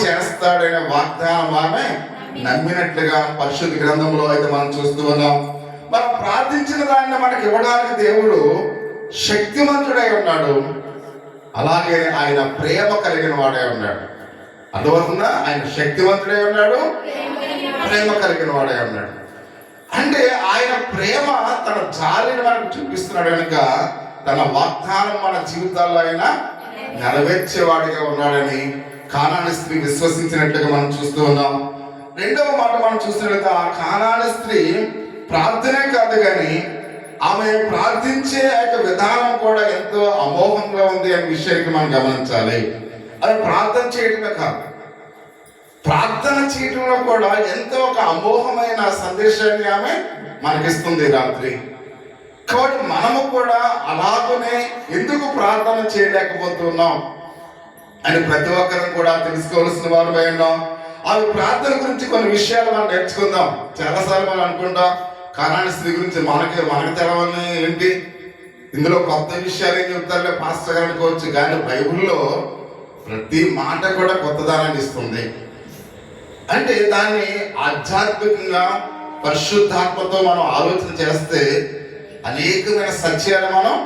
చేస్తాడనే వాగ్దానం ఆమె నమ్మినట్లుగా పరిశుద్ధ గ్రంథంలో అయితే మనం చూస్తూ ఉన్నాం. మనం ప్రార్థించిన దాన్ని మనకి ఇవ్వడానికి దేవుడు శక్తిమంతుడై ఉన్నాడు. అలాగే ఆయన ప్రేమ కలిగిన వాడై ఉన్నాడు. అర్థమవుతుందా? ఆయన శక్తివంతుడై ఉన్నాడు, ప్రేమ కలిగిన వాడై ఉన్నాడు. అంటే ఆయన ప్రేమ తన జాలిని మనకు చూపిస్తున్నాడు కనుక తన వాగ్దానం మన జీవితాల్లో ఆయన నెరవేర్చేవాడిగా ఉన్నాడని కానాని స్త్రీ విశ్వసించినట్లుగా మనం చూస్తూ ఉన్నాం. రెండవ మాట మనం చూసినట్లయితే ఆ కానాని స్త్రీ ప్రార్థనే కాదు కానీ ఆమె ప్రార్థించే విధానం కూడా ఎంతో అమోఘంగా ఉంది అనే విషయానికి మనం గమనించాలి. అది ప్రార్థన చేయడమే కాదు, ప్రార్థన చేయడంలో కూడా ఎంతో ఒక అమోఘమైన సందేశాన్ని ఆమె మనకిస్తుంది రాత్రి. కాబట్టి మనము కూడా అలాగనే ఎందుకు ప్రార్థన చేయలేకపోతున్నాం అని ప్రతి ఒక్కరం కూడా తెలుసుకోవాల్సిన వారు ఉన్నాం. అవి ప్రార్థన గురించి కొన్ని విషయాలు మనం నేర్చుకుందాం. చాలాసార్లు మనం అనుకుంటాం కానాని స్త్రీ గురించి మనకి తెలవని ఏంటి, ఇందులో కొత్త విషయాలు ఏం చెప్తారులే పాస్టర్ గారు అనుకోవచ్చు, కానీ బైబిల్లో ప్రతి మాట కూడా కొత్తదానాన్ని ఇస్తుంది. అంటే దాన్ని ఆధ్యాత్మికంగా పరిశుద్ధాత్మతో మనం ఆలోచన చేస్తే అనేకమైన సత్యాలు మనం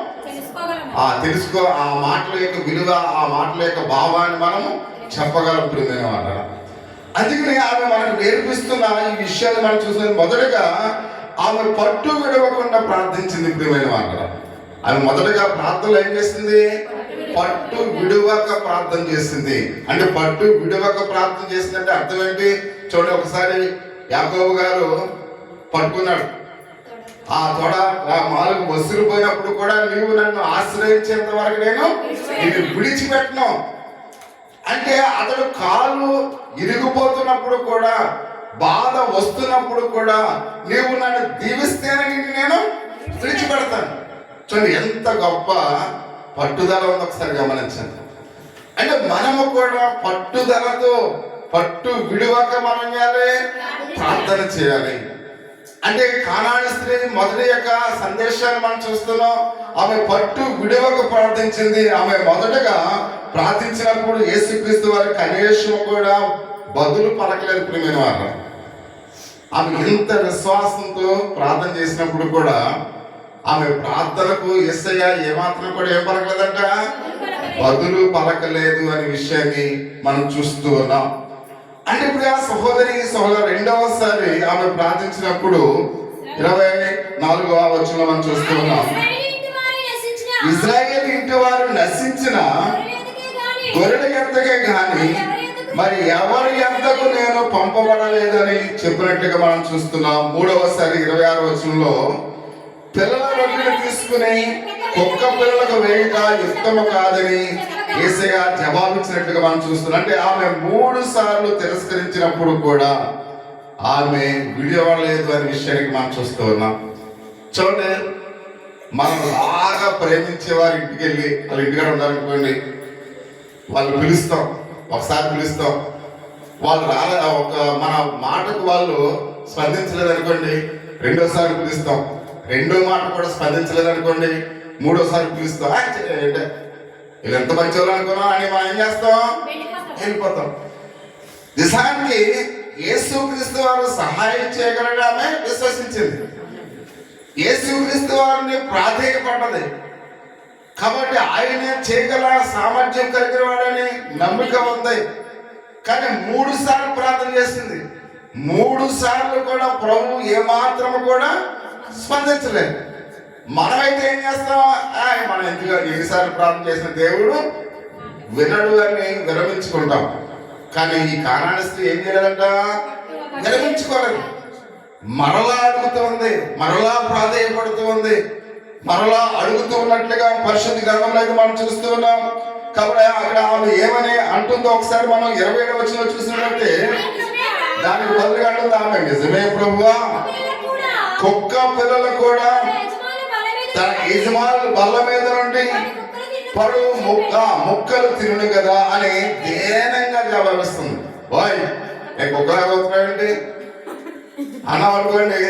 తెలుసుకో, ఆ మాటల యొక్క విలువ, ఆ మాటల యొక్క భావాన్ని మనము చెప్పగలం. ప్రియమైన వాళ్ళ అందుకని ఆమె మనకు నేర్పిస్తున్న ఈ విషయాలు మనం చూసిన మొదటగా ఆమె పట్టు విడవకుండా ప్రార్థించింది. ప్రియమైన వాళ్ళ ఆమె మొదటగా ప్రార్థనలు ఏం చేసింది? పట్టు విడవక ప్రార్థన చేసింది. అంటే పట్టు విడవక ప్రార్థన చేసిందంటే అర్థం ఏంటి? చూడండి, ఒకసారి యాకోబు గారు పట్టుకున్నాడు ఆ తొడ, మాలకు వసిరిపోయినప్పుడు కూడా నీవు నన్ను ఆశ్రయించేంత వరకు నేను ఇది విడిచిపెట్టను అంటే అతడు కాళ్ళు ఇరిగిపోతున్నప్పుడు కూడా, బాధ వస్తున్నప్పుడు కూడా నీవు నన్ను దీవిస్తేనే నేను విడిచిపెడతాను. చూడండి ఎంత గొప్ప పట్టుదల ఉంది, ఒకసారి గమనించండి. అంటే మనము కూడా పట్టుదలతో పట్టు విడువక మనం చేయాలి, ప్రార్థన చేయాలి. అంటే కానాని స్త్రీ మొదటి యొక్క సందేశాన్ని మనం చూస్తున్నాం. ఆమె పట్టు విడువక ప్రార్థించింది. ఆమె మొదటగా ప్రార్థించినప్పుడు యేసుక్రీస్తు వారి కనీసం కూడా బదులు పలకలేదు. ప్రియమైన వారు, ఆమె ఇంత విశ్వాసంతో ప్రార్థన చేసినప్పుడు కూడా ఆమె ప్రార్థనకు యేసయ్య ఏమాత్రం కూడా ఏం పలకలేదంట, బదులు పలకలేదు అనే విషయాన్ని మనం చూస్తూ ఉన్నాం. అంటే ఇప్పుడు ఆ సహోదరు రెండవసారి ఆమె ప్రార్థించినప్పుడు 24వ వచనంలో మనం చూస్తూ ఉన్నాం. ఇశ్రాయేలు ఇంటి వారు నశించిన గొర్రెల యొద్దకే గాని మరి ఎవరి యొద్దకు నేను పంపబడలేదని చెప్పినట్టుగా మనం చూస్తున్నాం. 3వసారి 26వ వచనంలో పిల్లల రొట్టెలు తీసుకుని కుక్క పిల్లలకు వేయక యుక్తము కాదని యేసయ్య జవాబిచ్చినట్లుగా మనం చూస్తున్నాం. అంటే ఆమె 3 సార్లు తిరస్కరించినప్పుడు కూడా ఆమె విడివలేదు అనే విషయానికి మనం చూస్తూ ఉన్నాం. చూడండి, మనం బాగా ప్రేమించే వారి ఇంటికి వెళ్ళి వాళ్ళ ఇంటికాడ ఉండాలనుకోండి, వాళ్ళు పిలుస్తాం, ఒకసారి పిలుస్తాం, వాళ్ళు ఒక మన మాటకు వాళ్ళు స్పందించలేదు అనుకోండి, రెండోసారి పిలుస్తాం, రెండో మాట కూడా స్పందించలేదు అనుకోండి, మూడోసారి పిలుస్తాం. అంటే వీళ్ళు ఎంత మంచివాళ్ళు అనుకున్నాం అని మనం ఏం చేస్తాం, వెళ్ళిపోతాం. నిజానికి యేసుక్రీస్తు వారు సహాయం చేయగలడు ఆమె విశ్వసించింది. యేసుక్రీస్తు వారిని ప్రాధేయపడ్డది కాబట్టి ఆయనే చేయగల సామర్థ్యం కలిగిన వాడని నమ్మిక ఉంది. కానీ 3 సార్లు ప్రార్థన చేసింది. 3 సార్లు కూడా ప్రభు ఏమాత్రము కూడా స్పందించలేదు. మనమైతే ఏం చేస్తాం, మనం ఎందుకు ఎన్నిసార్లు ప్రార్థన చేసిన దేవుడు వినడు అని విరమించుకుంటాం. కానీ ఈ కానాని స్త్రీ ఏం చేయలేదంట, విరమించుకోలేదు. మరలా అడుగుతూ ఉంది, మరలా ప్రాధేయపడుతూ ఉంది, మరలా అడుగుతూ ఉన్నట్లుగా పరిశుద్ధ గ్రంథంలో అయితే మనం చూస్తూ ఉన్నాం. కాబట్టి అక్కడ ఆమె ఏమని అంటుందో ఒకసారి మనం 27వ వచనంలో చూసినట్లయితే దానికి బదులుగా అంటుంది ఆమె, నిజమే ప్రభువా, కుక్క పిల్లలు కూడా తన యజమానుల బల్ల మీద నుండి పడు ముక్కలు తిను కదా అని దేనంగా జవాబిస్తుంది. బాయ్ కుక్కలాగా అవుతున్నాయండి అన్నాం అనుకోండి,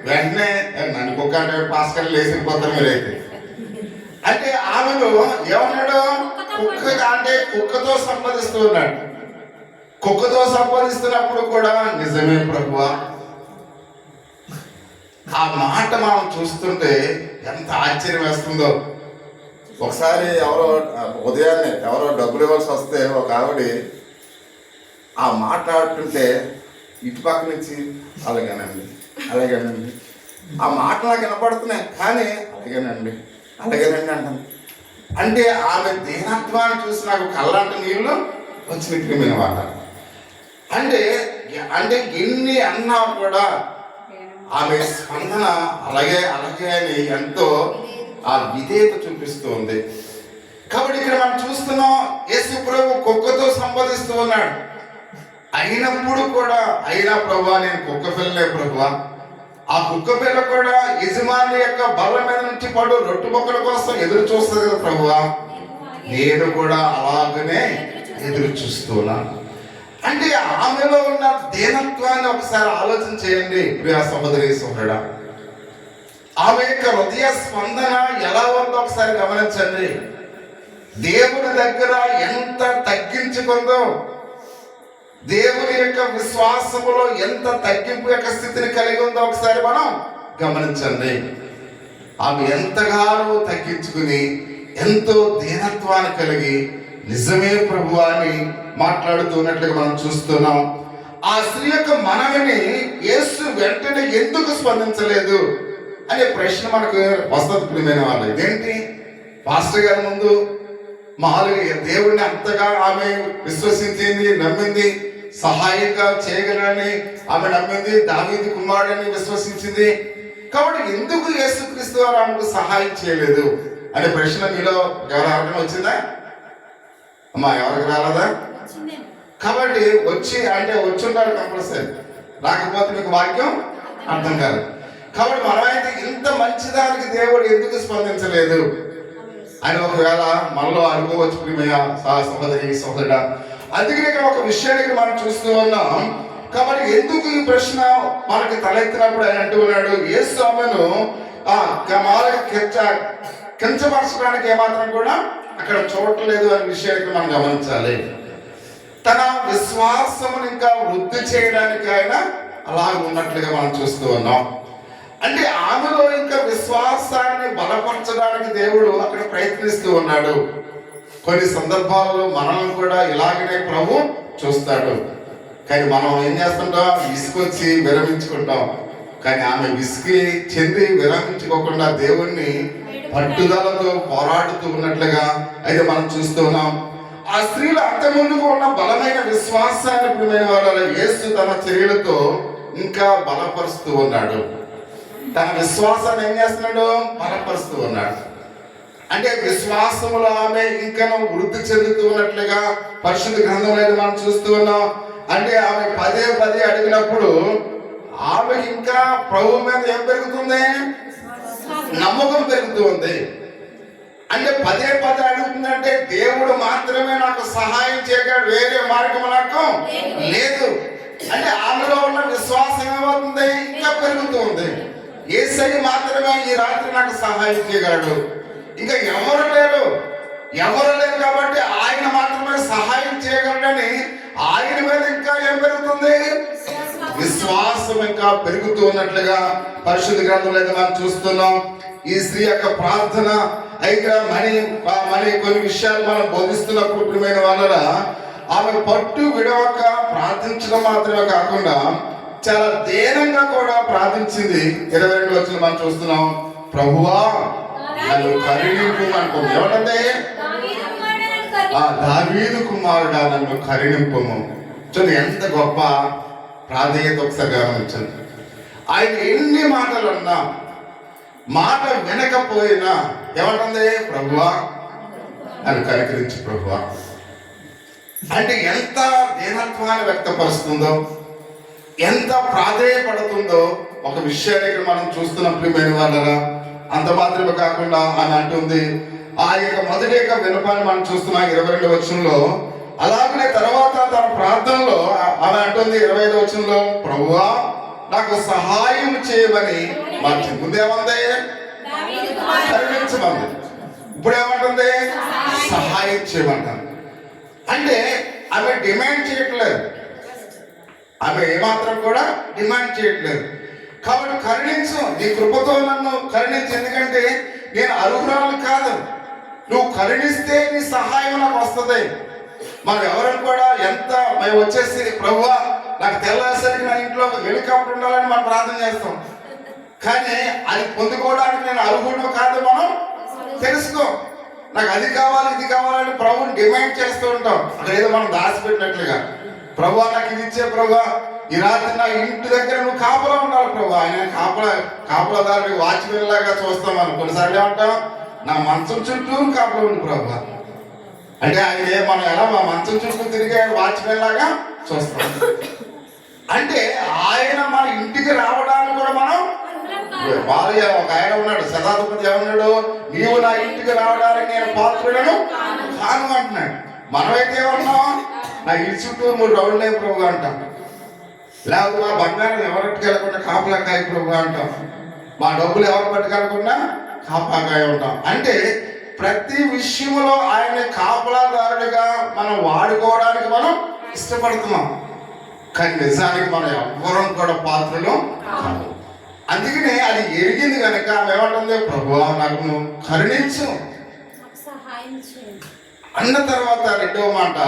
వెంటనే నన్ను కుక్క అంటే పాస్కర్ లేసిపోతారు మీరైతే. అంటే ఆమెను ఏమన్నాడు, కుక్క అంటే కుక్కతో సంపాదిస్తూ ఉన్నాడు. కుక్కతో సంపాదిస్తున్నప్పుడు కూడా నిజమే ప్రభువా. ఆ మాట మనం చూస్తుంటే ఎంత ఆశ్చర్యం వేస్తుందో. ఒకసారి ఉదయాన్నే ఎవరో డబ్బులు ఇవ్వాల్సి వస్తే ఒక ఆవిడ ఆ మాట్లాడుతుంటే ఇటుపక్క నుంచి అలాగేనండి అలాగేనండి ఆ మాట నాకు వినపడుతున్నాయి, కానీ అలాగేనండి అలాగేనండి అంటాను. అంటే ఆమె దీనత్వాన్ని చూసి నాకు కళ్ళంట నీళ్ళు వచ్చినట్లు మేము మాట. అంటే అంటే ఎన్ని అన్నా కూడా ఆమె స్పందన అలాగే అలాగే అని ఎంతో ఆ విధేయత చూపిస్తూ ఉంది. కాబట్టి ఇక్కడ మనం చూస్తున్నాం, యేసు ప్రభు కుక్కతో సంపాదిస్తూ ఉన్నాడు. అయినప్పుడు కూడా అయినా ప్రభువా నేను కుక్క పిల్లలే ప్రభువా. ఆ కుక్క పిల్ల కూడా యజమాని యొక్క బల్ల మీద నుంచి పడు రొట్టు మొక్కల కోసం ఎదురు చూస్తుంది కదా ప్రభువా, నేను కూడా అలాగనే ఎదురు చూస్తున్నాను. అంటే ఆమెలో ఉన్న దీనత్వాన్ని ఒకసారి ఆలోచన చేయండి ప్రియా సహోదరి సోదరుడా. ఆమె యొక్క హృదయ స్పందన ఎలా ఉందో ఒకసారి గమనించండి. దేవుని దగ్గర ఎంత తగ్గించుకుందో, దేవుని యొక్క విశ్వాసములో ఎంత తగ్గింపు యొక్క స్థితిని కలిగి ఉందో ఒకసారి మనం గమనించండి. ఆమె ఎంతగానో తగ్గించుకుని ఎంతో దీనత్వాన్ని కలిగి నిజమే ప్రభు అని మాట్లాడుతున్నట్లుగా మనం చూస్తున్నాం. ఆ స్త్రీ యొక్క మనవిని యేసు వెంటనే ఎందుకు స్పందించలేదు అనే ప్రశ్న మనకు వస్తుంది. ప్రియమైన వాళ్ళు, ఇదేంటి పాస్టర్ గారి ముందు మామూలుగా దేవుడిని అంతగా ఆమె విశ్వసించింది, నమ్మింది, సహాయంగా చేయగలని ఆమె నమ్మింది, దావీదు కుమారుడని విశ్వసించింది. కాబట్టి ఎందుకు యేసుక్రీస్తు వారు ఆమెకు సహాయం చేయలేదు అనే ప్రశ్న మీలో ఎవరైనా వచ్చిందా? అమ్మా ఎవరికి రాలేదా? కాబట్టి వచ్చుంటారు కంపల్సరీ, రాకపోతే మీకు వాక్యం అర్థం కాదు. కాబట్టి మనమైతే ఇంత మంచిదానికి దేవుడు ఎందుకు స్పందించలేదు అని ఒకవేళ మనలో అనుకోవచ్చు ప్రియమయ్య సహోదరి సహోదరుడా. అందుకని ఇక్కడ ఒక విషయానికి మనం చూస్తూ ఉన్నాం. కాబట్టి ఎందుకు ఈ ప్రశ్న మనకి తలెత్తినప్పుడు ఆయన అంటూ ఉన్నాడు, యేసు ఆమెను కించపరచడానికి ఏమాత్రం కూడా అక్కడ చూడట్లేదు అనే విషయానికి మనం గమనించాలి. తన విశ్వాసమును ఇంకా వృద్ధి చేయడానికి ఆయన అలా ఉన్నట్లుగా మనం చూస్తూ ఉన్నాం. అంటే ఆమెలో ఇంకా విశ్వాసాన్ని బలపరచడానికి దేవుడు అక్కడ ప్రయత్నిస్తూ ఉన్నాడు. కొన్ని సందర్భాలలో మనల్ని కూడా ఇలాగనే ప్రభు చూస్తాడు. కానీ మనం ఏం చేస్తుంటాం? విసుకొచ్చి విరమించుకుంటాం. కానీ ఆమె విసిగి చెంది విరమించుకోకుండా దేవుణ్ణి పట్టుదలతో పోరాడుతూ ఉన్నట్లుగా అయితే మనం చూస్తున్నాం. ఆ స్త్రీలు అంత ముందుకు ఉన్న బలమైన విశ్వాసాన్ని ప్రియమైన వాళ్ళ యేసు తన చర్యలతో ఇంకా బలపరుస్తూ ఉన్నాడు. తన విశ్వాసాన్ని ఏం చేస్తున్నాడు? బలపరుస్తూ ఉన్నాడు. అంటే విశ్వాసములో ఆమె ఇంకా వృద్ధి చెందుతూ ఉన్నట్లుగా పరిశుద్ధ గ్రంథంలో మనం చూస్తూ ఉన్నాం. అంటే ఆమె పదే అడిగినప్పుడు ఆమెకి ఇంకా ప్రభు మీద ఏం పెరుగుతుంది? నమ్మకం పెరుగుతూ ఉంది. అంటే పదే అడుగుతుందంటే దేవుడు మాత్రమే నాకు సహాయం చేయగలడు, వేరే మార్గం నాకు లేదు. అంటే ఆమెలో ఉన్న విశ్వాసం ఏమవుతుంది? ఇంకా పెరుగుతూ ఉంది. యేసయ్య మాత్రమే ఈ రాత్రి నాకు సహాయం చేయగలడు, ఇంకా ఎవరు లేరు కాబట్టి ఆయన మాత్రమే సహాయం చేయగలడని ఆయన మీద ఇంకా ఏం పెరుగుతుంది? విశ్వాసం ఇంకా పెరుగుతూ ఉన్నట్లుగా పరిశుద్ధ గ్రంథంలో మనం చూస్తున్నాం. ఈ స్త్రీ యొక్క ప్రార్థన అయితే మరి కొన్ని విషయాలు మనం బోధిస్తున్నప్పుడు ప్రియమైన వాళ్ళ ఆమె పట్టు విడవక ప్రార్థించడం మాత్రమే కాకుండా చాలా దీనంగా కూడా ప్రార్థించింది. 22 వచనం మనం చూస్తున్నాం, ప్రభువా నన్ను కరుణింపు అనుకుంది. ఏమంటే దావీదు కుమారుడా నన్ను కరుణింపుము. చూడండి ఎంత గొప్ప ప్రాధాన్యత ఒకసారి గమనించండి. ఆయన ఎన్ని మాటలు అన్నా మాట వినకపోయినా ఏమంటుంది? ప్రభువా నన్ను కనికరించు ప్రభువా. అంటే ఎంత దీనత్వాన్ని వ్యక్తపరుస్తుందో, ఎంత ప్రాధేయపడుతుందో ఒక విషయాన్ని మనం చూస్తున్న ప్రియమైన వాళ్ళరా. అంత మాత్రమే కాకుండా ఆమె అంటుంది, ఆ యొక్క మొదటి యొక్క వినపాన్ని మనం చూస్తున్నాం 22 వచనంలో. అలాగనే తర్వాత తన ప్రార్థనలో ఆమె అంటుంది 25 వచనంలో, ప్రభువా నాకు సహాయం చేయమని మార్చి. ముందేమంది? కరుణించమంది. ఇప్పుడు ఏమంటుంది? సహాయం చేయమంటాను. అంటే ఆమె డిమాండ్ చేయట్లేదు, ఆమె ఏమాత్రం కూడా డిమాండ్ చేయట్లేదు. కాబట్టి కరుణించు, నీ కృపతో నన్ను కరుణించు, ఎందుకంటే నేను అర్హురాలు కాదు. నువ్వు కరుణిస్తే నీ సహాయం నాకు వస్తుంది. మనం ఎవరైనా కూడా ఎంత మేము వచ్చేసి ప్రభువా నాకు తెల్లాసరికి నా ఇంట్లో హెలికాప్టర్ ఉండాలని మనం ప్రార్థన చేస్తాం. కానీ అది పొందుకోవడానికి నేను అర్హుడు కాదు మనం తెలుసుకో. నాకు అది కావాలి ఇది కావాలని ప్రభుని డిమాండ్ చేస్తూ ఉంటాం. అక్కడ ఏదో మనం దాచిపెట్టినట్లుగా, ప్రభువా నాకు ఇది ఇచ్చే ప్రభువా, ఈ రాత్రి నా ఇంటి దగ్గర నువ్వు కాపలా ఉండాలి ప్రభువా. ఆయన కాపలాదారుని వాచ్మెన్ లాగా చూస్తాం. మనం కొన్నిసార్లు ఏమంటాం, నా మంచం చుట్టూ కాపలా ఉంది ప్రభువా అంటే ఆయన మనం ఎలా మా మంచం చుట్టూ తిరిగే వాచ్మెన్ లాగా చూస్తాం. అంటే ఆయన మన ఇంటికి రావడానికి కూడా మనం భార్య ఒక ఆయన ఉన్నాడు శతాధిపతి ఏమన్నాడు, నీవు నా ఇంటికి రావడానికి నేను పాత్రులను కాను అంటున్నాడు. మనమైతే ఏమన్నాం, నా ఇంటి చుట్టూ 3 రౌండ్లే ప్రభు అంటాం. లేకపోతే మా బంగారం ఎవరికి వెళ్ళకుండా కాపలాకాయ ప్రభు అంటాం. మా డబ్బులు ఎవరు పట్టుకెళ్ళకుండా కాపలాకాయ ఉంటాం. అంటే ప్రతి విషయంలో ఆయన కాపలాదారుడిగా మనం వాడుకోవడానికి మనం ఇష్టపడుతున్నాం. కానీ నిజానికి మనం ఎవ్వరం కూడా పాత్రలు కాదు. అందుకనే అది ఎరిగింది కనుక ఆమె ఏమంటుంది, ప్రభువా నాకు నువ్వు కరుణించు అన్న తర్వాత రెండవ మాట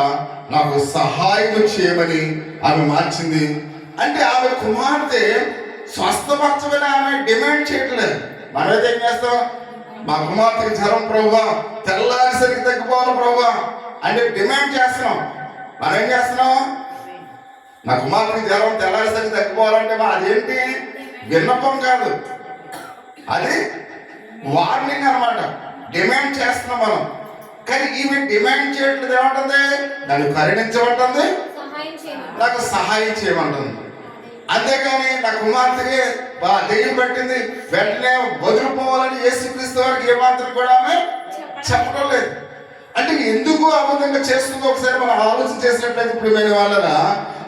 నాకు సహాయం చేయమని ఆమె మార్చింది. అంటే ఆమె కుమార్తె స్వస్థపరచమని ఆమె డిమాండ్ చేయట్లేదు. మనమైతే ఏం చేస్తాం, మా కుమార్తెకి జ్వరం ప్రభువా, తెల్లారిసరికి తగ్గిపోవాలి ప్రభువా అంటే డిమాండ్ చేస్తున్నాం. మనం ఏం చేస్తున్నాం, నా కుమార్తెకి జ్వరం తెల్లారిసరికి తగ్గిపోవాలంటే అదేంటి విన్నపం కాదు, అది వార్నింగ్ అన్నమాట. డిమాండ్ చేస్తున్నాం మనం. కానీ ఈమె డిమాండ్ చేయట్లేదు. ఏమంటుంది, నన్ను కరుణించమంటుంది, నాకు సహాయం చేయమంటుంది. అంతేకాని నా కుమార్తెకి దెయ్యం పట్టింది వెంటనే వదిలిపోవాలని యేసుక్రీస్తు వారికి ఏమాత్రం కూడా ఆమె చెప్పడం లేదు. అంటే ఎందుకు ఆ విధంగా చేస్తుందో ఒకసారి మనం ఆలోచన చేసినట్లయితే ఇప్పుడు మేము వాళ్ళ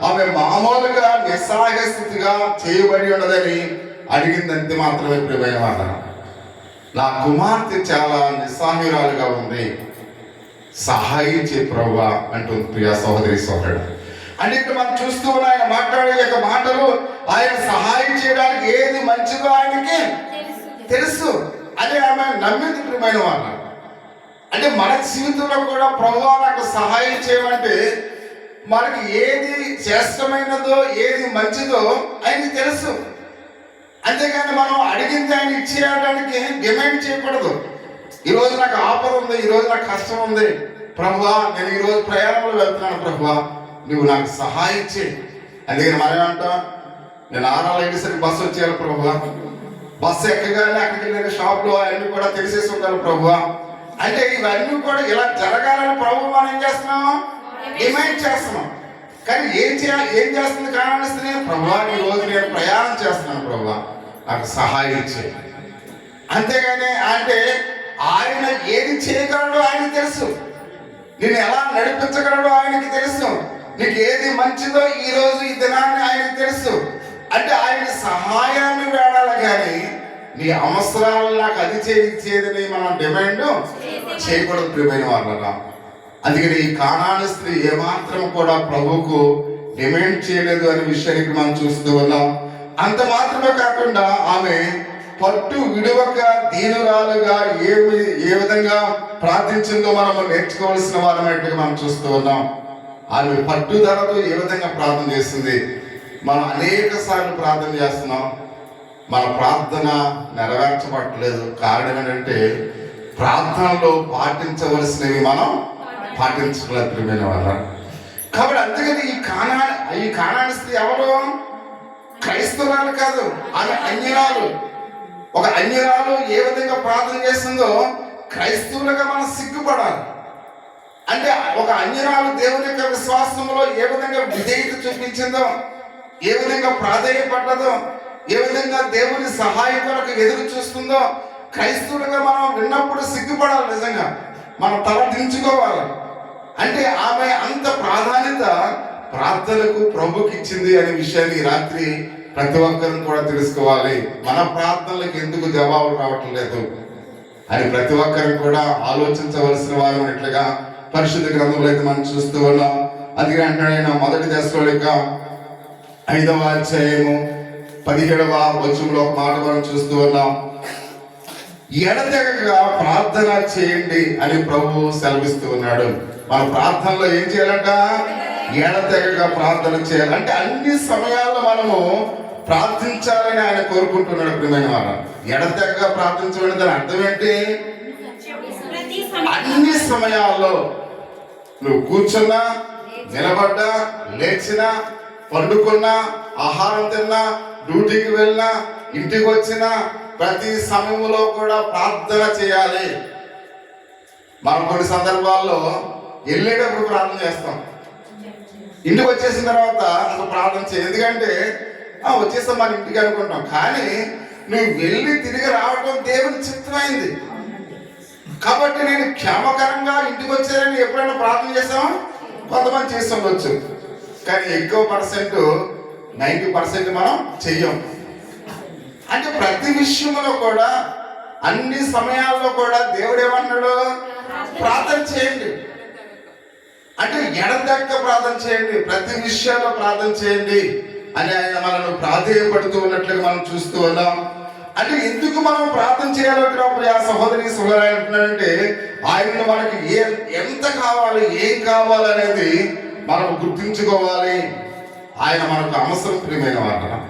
ఆమె మామూలుగా నిస్సహాయ స్థితిగా చేయబడి ఉన్నదని అడిగిందంతే మాత్రమే ప్రియమైన వాళ్ళ. నా కుమార్తె చాలా నిస్సహాయురాలుగా ఉంది, సహాయం చే ప్రభువా అంటుంది ప్రియ సహోదరి సోదరుడు. అంటే ఇక్కడ మనం చూస్తూ ఉన్న ఆయన మాట్లాడే యొక్క మాటలు ఆయన సహాయం చేయడానికి ఏది మంచిదో ఆయనకి తెలుసు. అదే ఆమె నమ్మింది ప్రియమైన వాళ్ళ. అంటే మన జీవితంలో కూడా ప్రభువా నాకు సహాయం చేయమంటే మనకి ఏది శ్రేష్టమైనదో ఏది మంచిదో ఆయనకి తెలుసు. అంతేగాని మనం అడిగింది ఆయన ఇచ్చేయడానికి డిమాండ్ చేయకూడదు. ఈరోజు నాకు ఆపద ఉంది, ఈరోజు నాకు కష్టం ఉంది ప్రభువా, నేను ఈరోజు ప్రయాణంలో వెళ్తున్నాను ప్రభువా నువ్వు నాకు సహాయం చేయి. అందుకని మనం ఏమంటాం, నేను 6 అయ్యేసరికి బస్సు వచ్చేయాలి ప్రభువా, బస్సు ఎక్కగానే అక్కడికి వెళ్ళిన షాప్లో అవన్నీ కూడా తెలిసేసి ఉంటాను ప్రభువా. అంటే ఇవన్నీ కూడా ఇలా జరగాలని ప్రభు మనం ఏం చేస్తున్నాం, డిమాండ్ చేస్తున్నాం. కానీ ఏం చేస్తుంది కారణిస్తుంది, ప్రభువా ఈ రోజు నేను ప్రయాణం చేస్తున్నాను ప్రభువా నాకు సహాయం చేయి. అంతేగాని అంటే ఆయన ఏది చేయగలడో ఆయనకి తెలుసు, నేను ఎలా నడిపించగలడో ఆయనకి తెలుసు, నీకు ఏది మంచిదో ఈ రోజు ఈ దినాన్ని ఆయనకి తెలుసు. అంటే ఆయన సహాయాన్ని వేడాలి కానీ నీ అవసరాలు నాకు అది చేయని మనం డిమాండ్ చేయకూడదు ప్రియమైన వాళ్ళ. అందుకని ఈ కానాను స్త్రీ ఏమాత్రం కూడా ప్రభువుకు డిమాండ్ చేయలేదు అనే విషయానికి మనం చూస్తూ ఉన్నాం. అంత మాత్రమే కాకుండా ఆమె పట్టు విడువక దీనురాలుగా ఏ విధంగా ప్రార్థించిందో మనం నేర్చుకోవాల్సిన వారమైనట్టుగా మనం చూస్తూ ఉన్నాం. ఆమె పట్టుదలతో ఏ విధంగా ప్రార్థన చేసింది. మనం అనేక సార్లు ప్రార్థన చేస్తున్నాం, మన ప్రార్థన నెరవేర్చబట్టలేదు. కారణం ఏంటంటే ప్రార్థనలో పాటించవలసినవి మనం పాటించలేదు ప్రియమైన వాళ్ళ. కాబట్టి అందుకని ఈ కానాను స్త్రీ ఎవరు, క్రైస్తవురాలు కాదు, ఆమె అన్యురాలు. ఒక అన్యురాలు ఏ విధంగా ప్రార్థన చేస్తుందో క్రైస్తవులుగా మనం సిగ్గుపడాలి. అంటే ఒక అన్యురాలు దేవుని యొక్క విశ్వాసంలో ఏ విధంగా విధేయత చూపించిందో, ఏ విధంగా ప్రాధేయపడ్డదో, ఏ విధంగా దేవుని సహాయం కొరకు ఎదురు చూస్తుందో క్రైస్తవులుగా మనం విన్నప్పుడు సిగ్గుపడాలి. నిజంగా మనం తల దించుకోవాలి. అంటే ఆమె అంత ప్రాధాన్యత ప్రార్థనకు ప్రభుకి ఇచ్చింది అనే విషయాన్ని ఈ రాత్రి ప్రతి ఒక్కరు కూడా తెలుసుకోవాలి. మన ప్రార్థనలకు ఎందుకు జవాబు రావట్లేదు అని ప్రతి ఒక్కరు కూడా ఆలోచించవలసిన వారు ఉన్నట్లుగా పరిశుద్ధ గ్రంథంలో అయితే మనం చూస్తూ ఉన్నాం. అందుకే అంటాడు ఆయన 1 దశలోనిక 5వ అధ్యాయము 17వ వచనంలో ఒక మాట మనం చూస్తూ ఉన్నాం. ఎడతెగక ప్రార్థన చేయండి అని ప్రభువు సెలవిస్తూ ఉన్నాడు. మన ప్రార్థనలో ఏం చేయాలంట? ఎడతెగక ప్రార్థన చేయాలి. అంటే అన్ని సమయాల్లో మనము ప్రార్థించాలని ఆయన కోరుకుంటున్నాడు. ప్రియమైన వారు, ఎడతెగక ప్రార్థించడం దాని అర్థం ఏంటి? అన్ని సమయాల్లో నువ్వు కూర్చున్నా, నిలబడ్డా, లేచినా, పండుకున్నా, ఆహారం తిన్నా, డ్యూటీకి వెళ్ళినా, ఇంటికి వచ్చినా, ప్రతి సమయంలో కూడా ప్రార్థన చేయాలి. మనం కొన్ని సందర్భాల్లో వెళ్ళేటప్పుడు ప్రార్థన చేస్తాం, ఇంటికి వచ్చేసిన తర్వాత అసలు ప్రార్థన చేయాలి. ఎందుకంటే వచ్చేస్తాం మన ఇంటికి అనుకుంటాం, కానీ నువ్వు వెళ్ళి తిరిగి రావడం దేవుని చిత్తమైంది. కాబట్టి నేను క్షేమకరంగా ఇంటికి వచ్చానని ఎప్పుడైనా ప్రార్థన చేస్తామా? కొంతమంది చేసి ఉండొచ్చు, కానీ ఎక్కువ పర్సెంట్ 90% మనం చెయ్యం. అంటే ప్రతి విషయంలో కూడా, అన్ని సమయాల్లో కూడా దేవుడు ఏమన్నాడు? ప్రార్థన చేయండి. అంటే ఎడతెగక ప్రార్థన చేయండి, ప్రతి విషయాల్లో ప్రార్థన చేయండి అని ఆయన మనల్ని ప్రాధేయపడుతూ ఉన్నట్లుగా మనం చూస్తూ ఉన్నాం. అంటే ఎందుకు మనం ప్రార్థన చేయాలనుకున్నప్పుడు ఆ సహోదరి సహోదరు అంటున్నాడంటే, ఆయన మనకి ఎంత కావాలి, ఏం కావాలనేది మనం గుర్తించుకోవాలి. ఆయన మనకు అవసరం. ప్రియమైన వారు,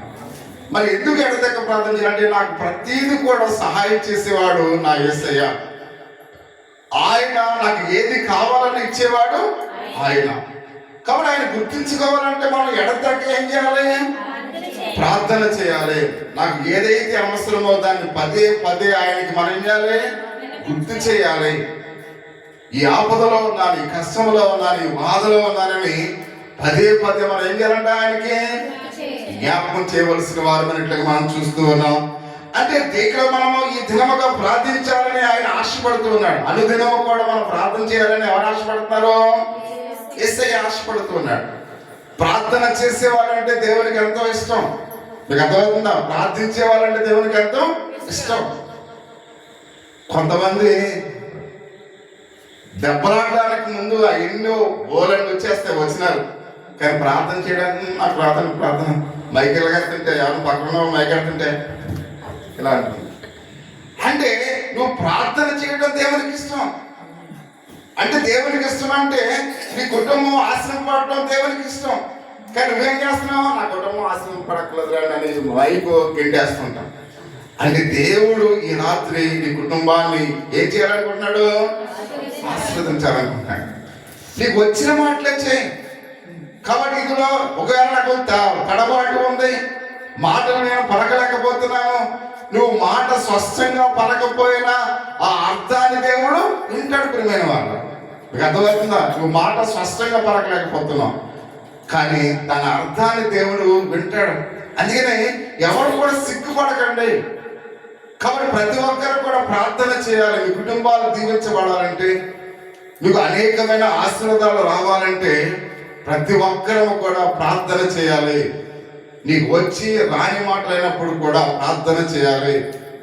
మరి ఎందుకు ఎడతెగక ప్రార్థన చేయాలంటే, నాకు ప్రతీది కూడా సహాయం చేసేవాడు నా యేసయ్య. ఆయన నాకు ఏది కావాలని ఇచ్చేవాడు ఆయన. కాబట్టి ఆయన గుర్తించుకోవాలంటే మనం ఎడతెగక ఏం చేయాలి? ప్రార్థన చేయాలి. నాకు ఏదైతే అవసరమో దాన్ని పదే పదే ఆయనకి మనం ఏం చేయాలి? గుర్తు చేయాలి. ఈ ఆపదలో ఉన్నాను, ఈ కష్టంలో ఉన్నాను, ఈ బాధలో ఉన్నానని పదే పదే మనం ఏం చేయాలంటే ఆయనకి జ్ఞాపకం చేయవలసిన వారు అన్నట్లుగా మనం చూస్తూ ఉన్నాం. అంటే ఇక్కడ మనము ఈ దినముగా ప్రార్థించాలని ఆయన ఆశపడుతూ ఉన్నాడు. అనుదినము కూడా మనం ప్రార్థన చేయాలని ఎవరు ఆశపడుతున్నారు? యేసయ్య ఆశపడుతూ ఉన్నాడు. ప్రార్థన చేసే వాళ్ళంటే దేవునికి ఎంతో ఇష్టం. మీకు అర్థమవుతుందా? ప్రార్థించే వాళ్ళంటే దేవునికి ఎంతో ఇష్టం. కొంతమంది దెబ్బలాడడానికి ముందు ఎన్నో బోలెండు వచ్చినారు, కానీ ప్రార్థన చేయడానికి నాకు ప్రార్థన మైకెల్ కడుతుంటే, ఎవరు పక్కన మైకెడుతుంటే ఇలా అంటుంది. అంటే నువ్వు ప్రార్థన చేయడం దేవునికి ఇష్టం. అంటే దేవునికి ఇష్టం అంటే నీ కుటుంబం ఆశ్రమపడటం దేవునికి ఇష్టం. కానీ నువ్వేం చేస్తున్నావు? నా కుటుంబం ఆశ్రమపడక్కలేదు అని వైపు గెంటేస్తుంటాం. అంటే దేవుడు ఈ రాత్రి నీ కుటుంబాన్ని ఏం చేయాలనుకుంటున్నాడు? ఆశీర్వదించాలనుకుంటున్నాడు. నీకు వచ్చిన మాటలే చేయి. కాబట్టి ఇందులో ఒకవేళ నాకు తడబాటు ఉంది, మాటలు నేను పలకలేకపోతున్నాను, నువ్వు మాట స్పష్టంగా పలకపోయినా ఆ అర్థాన్ని దేవుడు వింటాడు. ప్రియమైన వాళ్ళు, మీకు అర్థమవుతుందా? నువ్వు మాట స్పష్టంగా పలకలేకపోతున్నావు, కానీ దాని అర్థాన్ని దేవుడు వింటాడు. అందుకని ఎవరు కూడా సిగ్గుపడకండి. కాబట్టి ప్రతి ఒక్కరు కూడా ప్రార్థన చేయాలి. మీ కుటుంబాలు దీవించబడాలంటే, మీకు అనేకమైన ఆశీర్వాదాలు రావాలంటే ప్రతి ఒక్కరూ కూడా ప్రార్థన చేయాలి. నీకు వచ్చి రాని మాటలైనప్పుడు కూడా ప్రార్థన చేయాలి.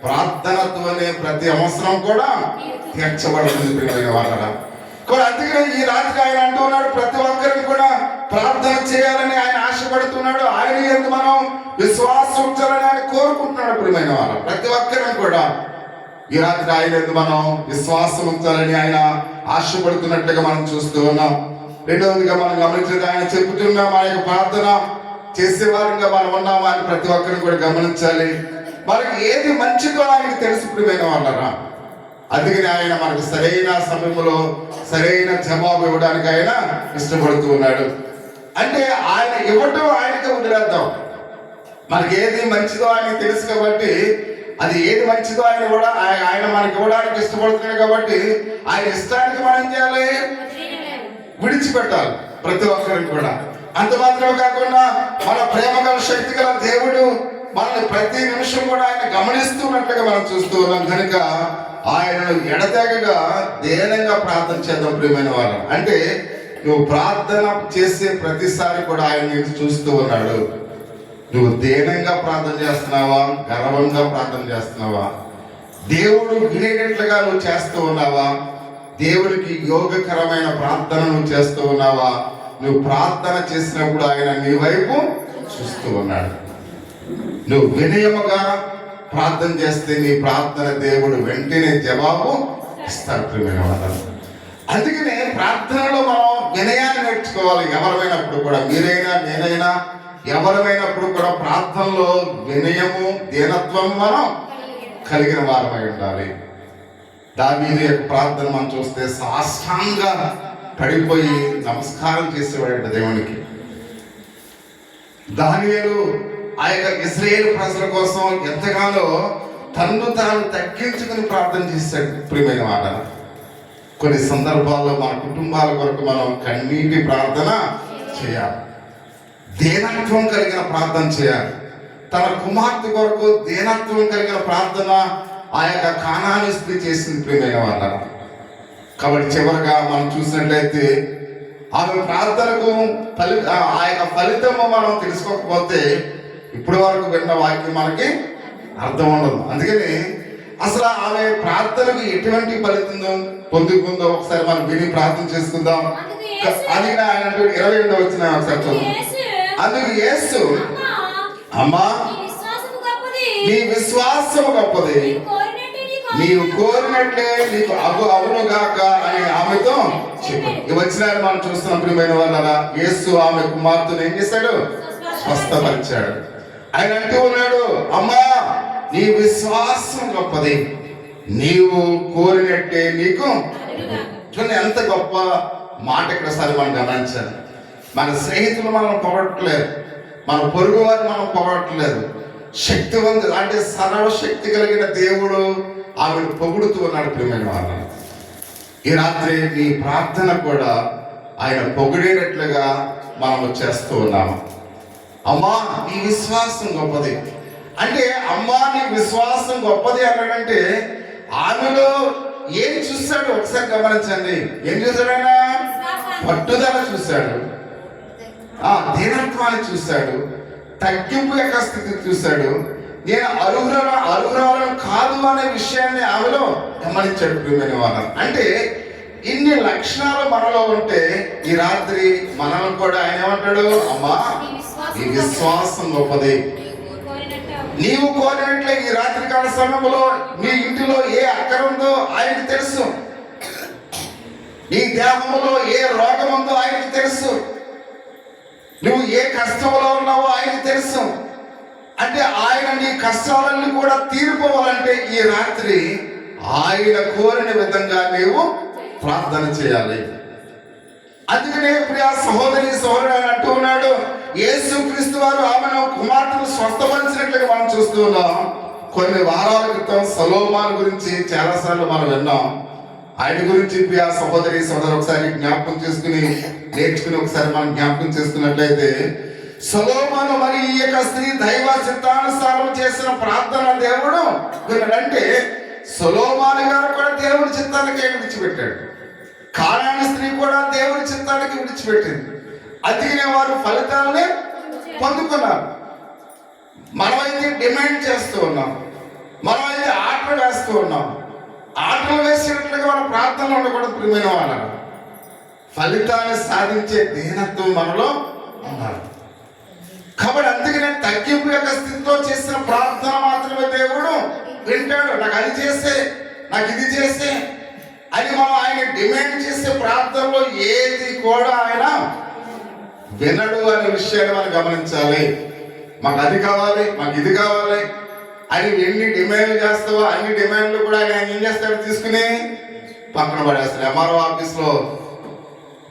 ప్రార్థనతోనే ప్రతి అవసరం కూడా తీర్చబడుతుంది. ప్రియమైన వాళ్ళ కూడా అందుకనే ఈ రాత్రి ఆయన అంటున్నాడు, ప్రతి ఒక్కరికి కూడా ప్రార్థన చేయాలని ఆయన ఆశపడుతున్నాడు. ఆయన యందు మనం విశ్వాసం ఉంచాలని ఆయన కోరుకుంటున్నాడు. ప్రియమైన వాళ్ళ ప్రతి ఒక్కరిని కూడా ఈ రాత్రి ఆయన యందు మనం విశ్వాసం ఉంచాలని ఆయన ఆశపడుతున్నట్లుగా మనం చూస్తూ ఉన్నాం. రెండవదిగా మనం గమనించేది, ఆయన చెబుతున్నాం ఆ యొక్క ప్రార్థన చేసేవారంగా మనం ఉన్నాము అని ప్రతి ఒక్కరిని కూడా గమనించాలి. మనకి ఏది మంచిదో ఆయనకి తెలుసు. ప్రియమైన వాళ్ళరా, అందుకని ఆయన మనకు సరైన సమయంలో సరైన జవాబు ఇవ్వడానికి ఆయన ఇష్టపడుతూ ఉన్నాడు. అంటే ఆయన ఇవ్వటం ఆయనకే వదిలేద్దాం. మనకి ఏది మంచిదో ఆయనకి తెలుసు కాబట్టి, అది ఏది మంచిదో ఆయన మనకి ఇవ్వడానికి ఇష్టపడుతున్నాడు కాబట్టి ఆయన ఇష్టానికి మనం ఏం చేయాలి? విడిచిపెట్టాలి ప్రతి ఒక్కరికి కూడా. అంత మాత్రమే కాకుండా మన ప్రేమ గల శక్తి గల దేవుడు మనల్ని ప్రతి నిమిషం కూడా ఆయన గమనిస్తున్నట్లుగా మనం చూస్తూ ఉన్నాం. కనుక ఆయనను ఎడతెగగా దేనంగా ప్రార్థన చేద్దాం. ప్రియమైన వాళ్ళం, అంటే నువ్వు ప్రార్థన చేసే ప్రతిసారి కూడా ఆయన నేను చూస్తూ ఉన్నాడు. నువ్వు దేనంగా ప్రార్థన చేస్తున్నావా? గర్వంగా ప్రార్థన చేస్తున్నావా? దేవుడు వినేటట్లుగా నువ్వు చేస్తూ ఉన్నావా? దేవుడికి యోగకరమైన ప్రార్థన నువ్వు చేస్తూ ఉన్నావా? నువ్వు ప్రార్థన చేసినప్పుడు ఆయన నీ వైపు చూస్తూ ఉన్నాడు. నువ్వు వినయముగా ప్రార్థన చేస్తే నీ ప్రార్థన దేవుడు వెంటనే జవాబు ఇస్తాడు ప్రియమైన వాళ్ళను. అందుకనే ప్రార్థనలో మనం వినయాన్ని నేర్చుకోవాలి. ఎవరమైనప్పుడు కూడా, మీరైనా నేనైనా ఎవరమైనప్పుడు కూడా ప్రార్థనలో వినయము దీనత్వం మనం కలిగిన వారమై ఉండాలి. దావీదు యొక్క ప్రార్థన మనం చూస్తే సాష్టాంగా పడిపోయి నమస్కారం చేసేవాడు దేవునికి. దానియేలు ఆ యొక్క ఇశ్రాయేలు ప్రజల కోసం ఎంతగానో తన్ను తాను తగ్గించుకుని ప్రార్థన చేశాడు ప్రియమైన మాట. కొన్ని సందర్భాల్లో మన కుటుంబాల కొరకు మనం కన్నీటి ప్రార్థన చేయాలి, దీనత్వం కలిగిన ప్రార్థన చేయాలి. తన కుమార్తె కొరకు దీనత్వం కలిగిన ప్రార్థన ఆ యొక్క కానానీ స్త్రీ చేసింది ప్రియమైన వాళ్ళ. కాబట్టి చివరిగా మనం చూసినట్లయితే ఆమె ప్రార్థనకు ఆ యొక్క ఫలితము మనం తెలుసుకోకపోతే ఇప్పటి వరకు విన్న వాక్యం మనకి అర్థం ఉండదు. అందుకని అసలు ఆమె ప్రార్థనకు ఎటువంటి ఫలితం పొందుకుందో ఒకసారి మనం విని ప్రార్థన చేసుకుందాం. అది ఆయన 28వ వచనం ఒకసారి చదువు. అందుకు యేసు, అమ్మా నీ విశ్వాసము గొప్పది, నీవు కోరినట్లే నీకు అవును గాక అని ఆమెతో చెప్పాడు. ఈ వచనాన్ని మనం చూస్తున్నాం ప్రియమైన వాళ్ళ. యేసు ఆమె కుమార్తెను ఏం చేశాడు? స్వస్థపరిచాడు. ఆయన అంటూ ఉన్నాడు, అమ్మా నీ విశ్వాసం గొప్పది, నీవు కోరినట్టే నీకు. చూడండి ఎంత గొప్ప మాట ఇక్కడ సరే మనం గమనించాలి. మన స్నేహితులు మనం పొగడట్లేదు, మన పొరుగు వారు మనం పొగడట్లేదు. శక్తివంతుడు అంటే సర్వశక్తి కలిగిన దేవుడు ఆమెను పొగుడుతూ ఉన్నాడు ప్రియమైన వాళ్ళని. ఈ రాత్రి నీ ప్రార్థన కూడా ఆయన పొగిడేటట్లుగా మనము చేస్తూ ఉన్నాము. అమ్మా నీ విశ్వాసం గొప్పది అంటే, అమ్మా నీ విశ్వాసం గొప్పది అన్నాడంటే ఆమెలో ఏం చూశాడు ఒకసారి గమనించండి. ఏం చూశాడు ఆయన? పట్టుదల చూశాడు, దీనత్వాన్ని చూశాడు, తగ్గింపు యొక్క స్థితి చూశాడు. నేను అర్హురాలను కాదు అనే విషయాన్ని ఆమెలో గమనించాడు ప్రియమైన వాళ్ళ. అంటే ఇన్ని లక్షణాలు మనలో ఉంటే ఈ రాత్రి మనల్ని కూడా ఆయన ఏమంటాడు? అమ్మా నీ విశ్వాసం గొప్పది, నీవు కోరినట్లే. ఈ రాత్రి కాల సమయంలో నీ ఇంటిలో ఏ అక్కర ఉందో ఆయనకు తెలుసు, నీ దేహంలో ఏ రోగం ఉందో ఆయనకు తెలుసు, నువ్వు ఏ కష్టంలో ఉన్నావో ఆయనకు తెలుసు. అంటే ఆయన నీ కష్టాలన్నీ కూడా తీరిపోవాలంటే ఈ రాత్రి ఆయన కోరిన విధంగా నీవు ప్రార్థన చేయాలి. అందుకనే ప్రియా సహోదరి సహోదరుడు ఆయన అంటూ ఉన్నాడు, యేసుక్రీస్తు వారు ఆమెను కుమార్తెను స్వస్థపరిచినట్లుగా మనం చూస్తూ ఉన్నాం. కొన్ని వారాల క్రితం సొలొమోను గురించి చాలాసార్లు మనం విన్నాం. ఆయన గురించి ప్రియా సహోదరి సహోదరు ఒకసారి జ్ఞాపకం చేసుకుని నేర్చుకుని ఒకసారి మనం జ్ఞాపకం చేసుకున్నట్లయితే, సొలొమోను మరి ఈ యొక్క స్త్రీ దైవ చిత్తానుసారం చేసిన ప్రార్థన దేవుడు విన్నాడంటే సొలొమోను గారు కూడా దేవుడి చిత్తానికి విడిచిపెట్టాడు, కానానీ స్త్రీ కూడా దేవుడి చిత్తానికి విడిచిపెట్టింది. అందుకనే వారు ఫలితాలని పొందుకున్నారు. మనమైతే డిమాండ్ చేస్తూ ఉన్నాం, మనమైతే ఆటలు వేస్తూ ఉన్నాం. ఆటలు వేసినట్లుగా మన ప్రార్థనలు ఉండకూడదు ప్రియమైన వాళ్ళ. ఫలితాన్ని సాధించే దీనత్వం మనలో ఉండాలి. కాబట్టి అందుకనే తగ్గింపు యొక్క స్థితితో చేసిన ప్రార్థన మాత్రమే దేవుడు వింటాడు. నాకు అది చేస్తే, నాకు ఇది చేస్తే అని మనం ఆయన డిమాండ్ చేసే ప్రార్థనలో ఏది కూడా ఆయన వినడు అనే విషయాన్ని మనం గమనించాలి. మాకు అది కావాలి, మాకు ఇది కావాలి అని ఎన్ని డిమాండ్లు చేస్తావో అన్ని డిమాండ్లు కూడా ఆయన ఏం చేస్తాడు? తీసుకుని పక్కన పడేస్తాడు. ఎంఆర్ఓ ఆఫీస్లో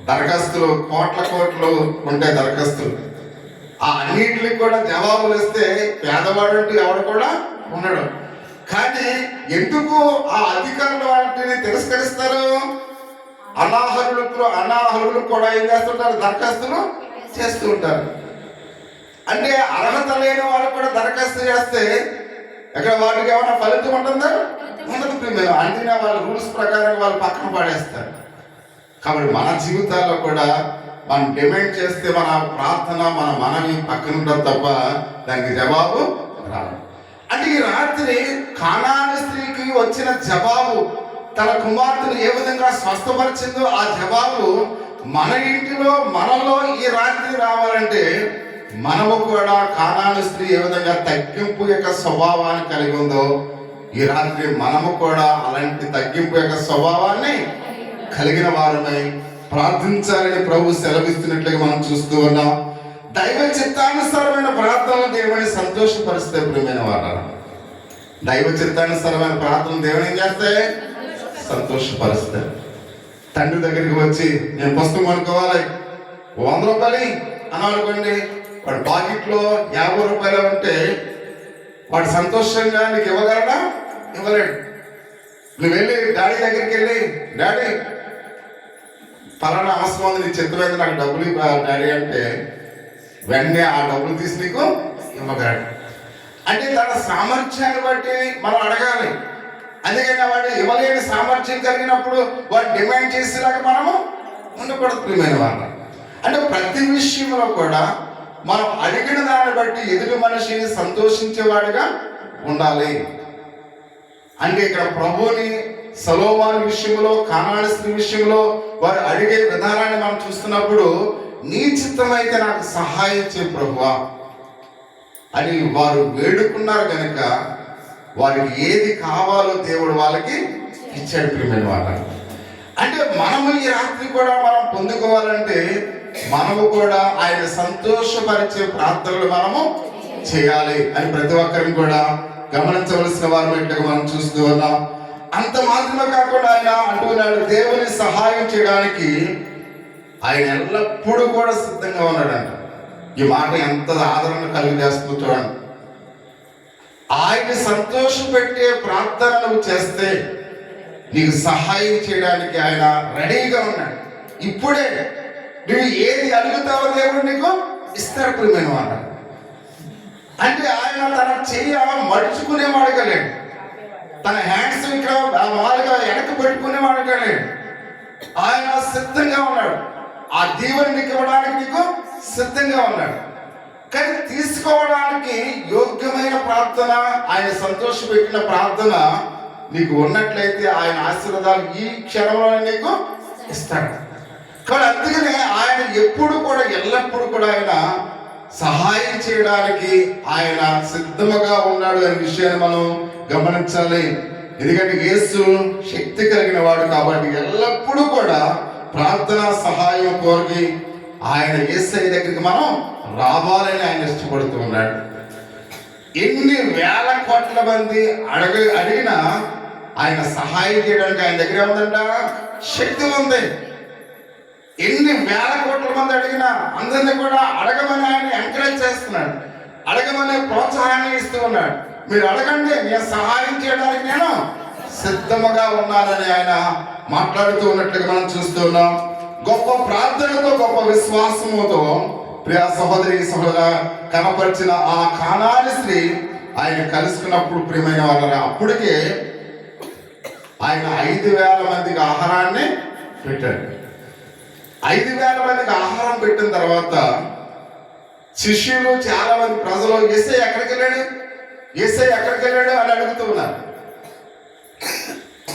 దరఖాస్తులు కోట్లు ఉంటాయి దరఖాస్తులు. ఆ అన్నింటికి కూడా జవాబులు ఇస్తే పేదవాడు అంటూ ఎవడు కూడా ఉండడు. కానీ ఎందుకు ఆ అధికారులు వాటిని తిరస్కరిస్తారు? అనాహరులు కూడా ఏం చేస్తుంటారు? దరఖాస్తులు చేస్తూ ఉంటారు. అంటే అర్హత లేని వాళ్ళు కూడా దరఖాస్తు చేస్తే ఇక్కడ వాటికి ఏమైనా ఫలితం ఉంటుందా? ఉండదు ప్రియమైన. అంటే వాళ్ళ రూల్స్ ప్రకారం వాళ్ళు పక్కన పడేస్తారు. కాబట్టి మన జీవితాల్లో కూడా మనం డిమాండ్ చేస్తే మన ప్రార్థన మన మనవి పక్కన ఉంటుంది తప్ప దానికి జవాబు రాదు. అంటే ఈ రాత్రి కానానీ స్త్రీకి వచ్చిన జవాబు, తన కుమార్తెను ఏ విధంగా స్వస్థపరిచిందో ఆ జవాబు మన ఇంటిలో మనలో ఈ రాత్రి రావాలంటే మనము కూడా కానాను స్త్రీ ఏ విధంగా తగ్గింపు యొక్క స్వభావాన్ని కలిగి ఉందో ఈ రాత్రి మనము కూడా అలాంటి తగ్గింపు యొక్క స్వభావాన్ని కలిగిన వారమై ప్రార్థించాలని ప్రభు సెలవిస్తున్నట్లుగా మనం చూస్తూ ఉన్నాం. దైవ చిత్తానుసారమైన ప్రార్థనలు దేవుని సంతోషపరిస్తే ప్రియమైన వారు, దైవ చిత్తానుసారమైన ప్రార్థనలు దేవుని ఏం చేస్తాయి? సంతోషపరుస్తాయి. తండ్రి దగ్గరికి వచ్చి నేను పుస్తకం కొనుక్కోవాలి 100 రూపాయలు అని అనుకోండి, వాడు పాకెట్లో 50 రూపాయలు ఉంటే వాడు సంతోషంగా నీకు ఇవ్వగలడా? ఇవ్వలేడు. నువ్వు వెళ్ళి డాడీ దగ్గరికి వెళ్ళి, డాడీ పలానా అవసరం ఉంది, నీ చెత్త మీద నాకు డబ్బులు డాడీ అంటే వెంటనే ఆ డబ్బులు తీసి నీకు ఇవ్వగలడు. అంటే తన సామర్థ్యాన్ని బట్టి మనం అడగాలి. అందుకని వాడు ఇవ్వలేని సామర్థ్యం కలిగినప్పుడు వాడు డిమాండ్ చేసేలాగా మనము ఉండకూడదు ప్రియమైన వాళ్ళు. అంటే ప్రతి విషయంలో కూడా మనం అడిగిన దాన్ని బట్టి ఎదుటి మనిషి సంతోషించేవాడిగా ఉండాలి. అంటే ఇక్కడ ప్రభువుని సొలొమోను విషయంలో, కానాను స్త్రీ విషయంలో వారు అడిగే విధానాన్ని మనం చూస్తున్నప్పుడు, నీ చిత్తమైతే నాకు సహాయం చేయ ప్రభువా అని వారు వేడుకున్నారు కనుక వారికి ఏది కావాలో దేవుడు వాళ్ళకి ఇచ్చాడు ప్రియమైన వాళ్ళ. అంటే మనము ఈ రాత్రి కూడా మనం పొందుకోవాలంటే మనము కూడా ఆయన సంతోషపరిచే ప్రార్థనలు మనము చేయాలి అని ప్రతి ఒక్కరిని కూడా గమనించవలసిన వారు ఇట్లా మనం చూస్తూ ఉన్నాం. అంత మాత్రమే కాకుండా ఆయన అంటున్నాడు, దేవుని సహాయం చేయడానికి ఆయన ఎల్లప్పుడూ కూడా సిద్ధంగా ఉన్నాడంట. ఈ మాట ఎంత ఆదరణ కలిగజేస్తుందో చూడండి. ఆయన సంతోషం పెట్టే ప్రార్థన నువ్వు చేస్తే నీకు సహాయం చేయడానికి ఆయన రెడీగా ఉన్నాడు. ఇప్పుడే నువ్వు ఏది అడుగుతావో దేవుడు నీకు ఇస్తాడు ప్రియమైన మాట. అంటే ఆయన తన చెయ్యి మడుచుకునేవాడు కలేడు, తన హ్యాండ్స్ ఇక్కడ మామూలుగా వెనక్కి పెట్టుకునేవాడు కలేడు. ఆయన సిద్ధంగా ఉన్నాడు. ఆ దీవెని నీకు ఇవ్వడానికి నీకు సిద్ధంగా ఉన్నాడు. కానీ తీసుకోవడానికి యోగ్యమైన ప్రార్థన, ఆయన సంతోషపెట్టిన ప్రార్థన నీకు ఉన్నట్లయితే ఆయన ఆశీర్వాదాలు ఈ క్షణంలోనే నీకు ఇస్తాడు. కాబట్టి అందుకనే ఆయన ఎప్పుడు కూడా ఎల్లప్పుడూ కూడా ఆయన సహాయం చేయడానికి ఆయన సిద్ధముగా ఉన్నాడు అనే విషయాన్ని మనం గమనించాలి. ఎందుకంటే యేసు శక్తి కలిగిన వాడు కాబట్టి ఎల్లప్పుడూ కూడా ప్రార్థన సహాయం కోరి ఆయన యేసయ్య దగ్గరికి మనం రావాలని ఆయన ఇష్టపడుతూ ఉన్నాడు. ఎన్ని వేల కోట్ల మంది అడిగినా ఆయన సహాయం చేయడానికి ఆయన దగ్గర ఏముందంట? శక్తి ఉంది. ఎన్ని వేల కోట్ల మంది అడిగినా అందరినీ కూడా అడగమని ఆయన ఎంకరేజ్ చేస్తున్నాడు, అడగమనే ప్రోత్సాహాన్ని ఇస్తూ ఉన్నాడు. మీరు అడగండి, నేను సహాయం చేయడానికి నేను సిద్ధముగా ఉన్నానని ఆయన మాట్లాడుతూ ఉన్నట్లుగా మనం చూస్తూ ఉన్నాం. గొప్ప ప్రార్థనతో, గొప్ప విశ్వాసముతో ప్రియ సహోదరి సహోదర కనపరిచిన ఆ కానాను స్త్రీ ఆయన కలుసుకున్నప్పుడు ప్రియమైన వాళ్ళ అప్పటికే ఆయన 5,000 మందికి ఆహారాన్ని పెట్టాడు. 5,000 మందికి ఆహారం పెట్టిన తర్వాత శిష్యులు, చాలా మంది ప్రజలు యేసయ్య ఎక్కడికి వెళ్ళాడు, యేసయ్య ఎక్కడికి వెళ్ళాడు అని అడుగుతూ ఉన్నారు.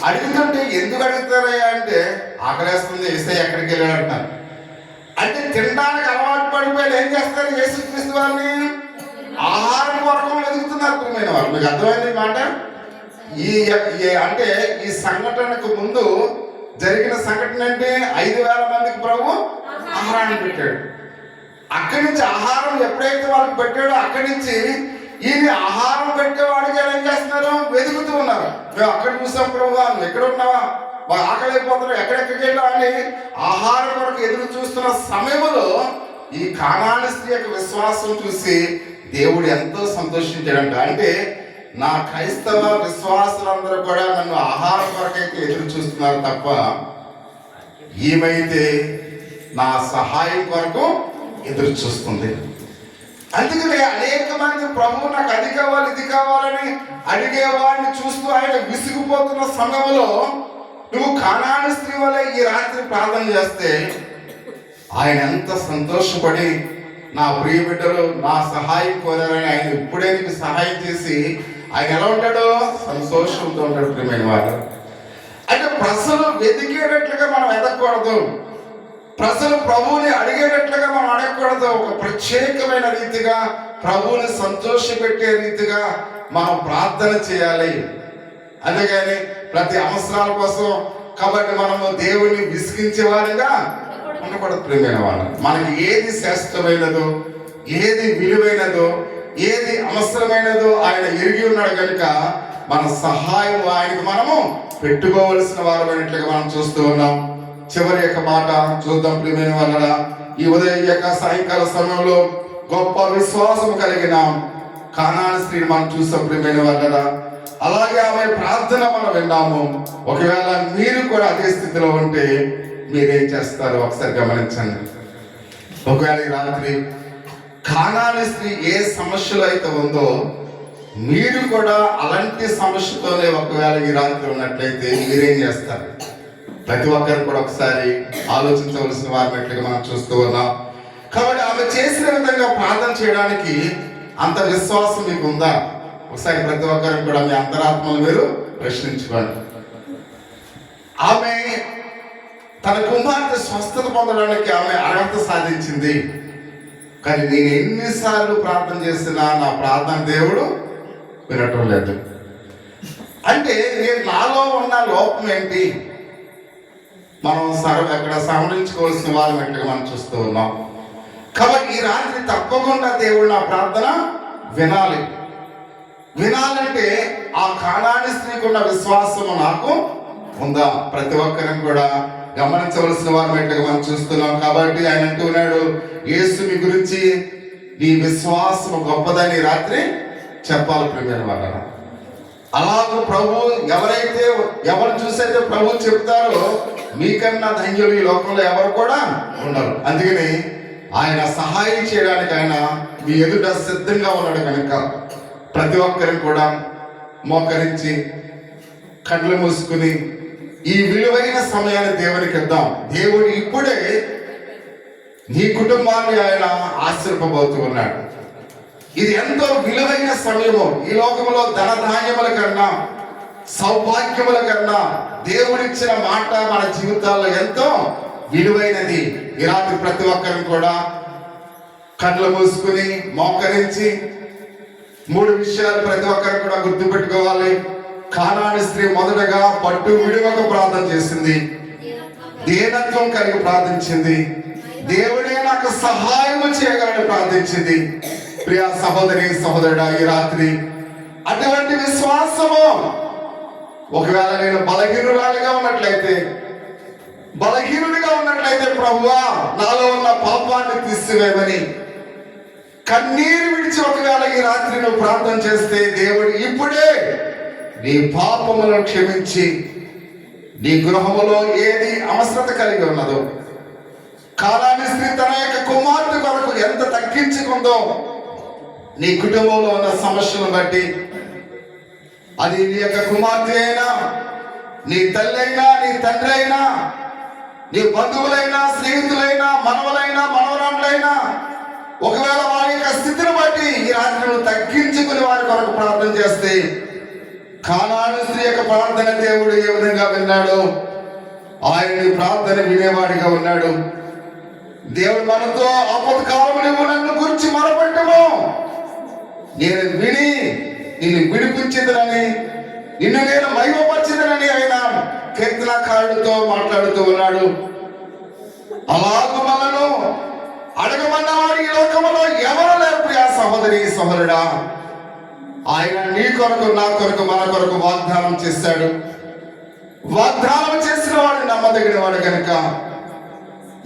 అడుగుతుంటే ఎందుకు అడుగుతారయ్యా అంటే ఆకలేస్తుంది, యేసయ్య ఎక్కడికి వెళ్ళాడు అంటారు. అంటే తినడానికి అలవాటు పడిపోయి ఏం చేస్తారు? యేసుక్రీస్తు వారిని ఆహారం కొరకు ఎదుగుతున్నారు ప్రియమైన వారు. మీకు అర్థమైంది మాట? అంటే ఈ సంఘటనకు ముందు జరిగిన సంఘటన అంటే 5,000 మందికి ప్రభు ఆహారాన్ని పెట్టాడు. అక్కడి నుంచి ఆహారం ఎప్పుడైతే వాళ్ళకి పెట్టాడో అక్కడి నుంచి ఈయన ఆహారం పెట్టేవాడికి ఏం చేస్తున్నారు? వెతుకుతూ ఉన్నారు. మేము అక్కడ చూసాం ప్రభు, నువ్వు ఎక్కడ ఉన్నావా, వాళ్ళు ఆకలి అయిపోతున్నారు, ఎక్కడెక్కడికి వెళ్ళా అని ఆహారం కొరకు ఎదురు చూస్తున్న సమయంలో ఈ కానాను స్త్రీ యొక్క విశ్వాసం చూసి దేవుడు ఎంతో సంతోషించాడంట. అంటే నా క్రైస్తవ విశ్వాసులందరూ కూడా నన్ను ఆహారం కొరకైతే ఎదురు చూస్తున్నారు తప్ప ఏమైతే నా సహాయం కొరకు ఎదురు చూస్తుంది. అందుకనే అనేక మంది ప్రభువు నాకు అది కావాలి ఇది కావాలని అడిగేవాడిని చూస్తూ ఆయన విసిగిపోతున్న సమయంలో నువ్వు కానాను స్త్రీ వల్ల ఈ రాత్రి ప్రార్థన చేస్తే ఆయన ఎంత సంతోషపడి, నా ప్రియ బిడ్డలు నా సహాయం కోరారని ఆయన ఇప్పుడే నీకు సహాయం చేసి ఆయన ఎలా ఉంటాడో? సంతోషంతో ఉంటాడు ప్రియమైన వారు. అంటే ప్రజలు వెతికేటట్లుగా మనం ఎదగకూడదు. ప్రజలు ప్రభువుని అడిగేటట్లుగా మనం అడగకూడదు. ఒక ప్రత్యేకమైన రీతిగా ప్రభువుని సంతోషపెట్టే రీతిగా మనం ప్రార్థన చేయాలి. అందుకని ప్రతి అవసరాల కోసం కాబట్టి మనము దేవుని విసిగించే వారిగా ఉండకూడదు. ప్రియమైన వాళ్ళు, మనకి ఏది శ్రేష్టమైనదో, ఏది విలువైనదో, ఏది అవసరమైనదో ఆయన ఎరిగి ఉన్నాడు కనుక మన సహాయం ఆయనకు మనము పెట్టుకోవలసిన వారమైనట్లుగా మనం చూస్తూ ఉన్నాం. చివరి యొక్క మాట చూద్దాం ప్రియమైన వాళ్ళ. ఈ ఉదయం యొక్క సాయంకాల సమయంలో గొప్ప విశ్వాసం కలిగిన కానాను స్త్రీని మనం చూస్తాం ప్రియమైన వాళ్ళ. అలాగే ఆమె ప్రార్థన మనం విన్నాము. ఒకవేళ మీరు కూడా అదే స్థితిలో ఉంటే మీరేం చేస్తారు ఒకసారి గమనించండి. ఒకవేళ ఈ రాత్రి కానాను స్త్రీ ఏ సమస్యలో అయితే ఉందో, మీరు కూడా అలాంటి సమస్యతోనే ఒకవేళ ఈ రాత్రి ఉన్నట్లయితే మీరేం చేస్తారు? ప్రతి ఒక్కరు కూడా ఒకసారి ఆలోచించవలసిన వారినట్లుగా మనం చూస్తూ ఉన్నాం. కాబట్టి ఆమె చేసిన విధంగా ప్రార్థన చేయడానికి అంత విశ్వాసం మీకు ఉందా? ఒకసారి ప్రతి ఒక్కరు కూడా మీ అంతరాత్మను మీరు ప్రశ్నించుకోండి. ఆమె తన కుమార్తె స్వస్థత పొందడానికి ఆమె అర్హత సాధించింది. కానీ నేను ఎన్నిసార్లు ప్రార్థన చేసినా నా ప్రార్థన దేవుడు వినటం లేదు. అంటే నేను నాలో ఉన్న లోపం ఏంటి? మనం ఎక్కడ సవరించుకోవాల్సిన వాళ్ళని మనం చూస్తూ ఉన్నాం. కాబట్టి ఈ రాత్రి తప్పకుండా దేవుడు నా ప్రార్థన వినాలి. వినాలంటే ఆ కానాని స్త్రీకి ఉన్న విశ్వాసము నాకు ఉందా? ప్రతి ఒక్కరిని కూడా గమనించవలసిన వారినట్లుగా మనం చూస్తున్నాం. కాబట్టి ఆయన అంటూ ఉన్నాడు, యేసు మీ గురించి నీ విశ్వాసము గొప్పదని రాత్రి చెప్పాలి ప్రియమైన వాళ్ళ. అలాగే ప్రభు ఎవరు చూసైతే ప్రభు చెప్తారో మీకన్నా ధన్యులు ఈ లోకంలో ఎవరు కూడా ఉండరు. అందుకని ఆయన సహాయం చేయడానికి ఆయన మీ ఎదుట సిద్ధంగా ఉన్నాడు కనుక ప్రతి ఒక్కరిని కూడా మోకరించి కళ్ళు మూసుకుని ఈ విలువైన సమయాన్ని దేవునికి ఇద్దాం. దేవుడు ఇప్పుడే నీ కుటుంబాన్ని ఆయన ఆశీర్వబోతూ ఉన్నాడు. ఇది ఎంతో విలువైన సమయము. ఈ లోకంలో ధనధాన్యముల కన్నా, సౌభాగ్యముల కన్నా దేవుడిచ్చిన మాట మన జీవితాల్లో ఎంతో విలువైనది. ఈ రాత్రి ప్రతి ఒక్కరిని కూడా కళ్ళు మూసుకుని మోకరించి 3 విషయాలు ప్రతి ఒక్కరు కూడా గుర్తుపెట్టుకోవాలి. కానాని స్త్రీ మొదటగా పట్టు విడువక ప్రార్థన చేసింది, దీనత్వం కలిగి ప్రార్థించింది, దేవుడే నాకు సహాయం చేయగలని ప్రార్థించింది. ప్రియా సహోదరి సహోదరుడా, ఈ రాత్రి అటువంటి విశ్వాసము ఒకవేళ నేను బలహీనుడిగా ఉన్నట్లయితే ప్రభువా నాలో ఉన్న పాపాన్ని తీసివేయమని కన్నీరు విడిచి ఒకవేళ ఈ రాత్రి నువ్వు ప్రార్థన చేస్తే దేవుడు ఇప్పుడే నీ పాపములను క్షమించి నీ గృహములో ఏది అవసరత కలిగి ఉన్నదో, కానాని స్త్రీ తన యొక్క కుమార్తె కొరకు ఎంత తగ్గించుకుందో, నీ కుటుంబంలో ఉన్న సమస్యలను బట్టి, అది నీ యొక్క కుమార్తె అయినా, నీ తల్లి అయినా, నీ తండ్రి అయినా, నీ బంధువులైనా, స్నేహితులైనా, మనవలైనా, మనవరాళ్ళైనా, ఒకవేళ వారి యొక్క స్థితిని బట్టి ఈ రాత్రి నువ్వు తగ్గించుకుని వారి కొరకు ప్రార్థన చేస్తే కానాని స్త్రీ యొక్క ప్రార్థన దేవుడు ఏ విధంగా విన్నాడు? ఆయన ప్రార్థన వినేవాడిగా ఉన్నాడు. దేవుడు మనతో ఆపత్కాలము నువ్వు నన్ను గురించి మొరపెట్టము, నేను విని నిన్ను విడిపించేదనని, నిన్ను నేను మహిమపరిచేదనని ఆయన కీర్తనకారుడితో మాట్లాడుతూ ఉన్నాడు. అలాగూ మనను అడగమన్నవాడు ఈ లోకములో ఎవరు లేరు ప్రియా సహోదరి సహోదరుడా. ఆయన నీ కొరకు, నా కొరకు, మన కొరకు వాగ్దానం చేశాడు. వాగ్దానం చేసిన వాడు నమ్మదగిన వాడు కనుక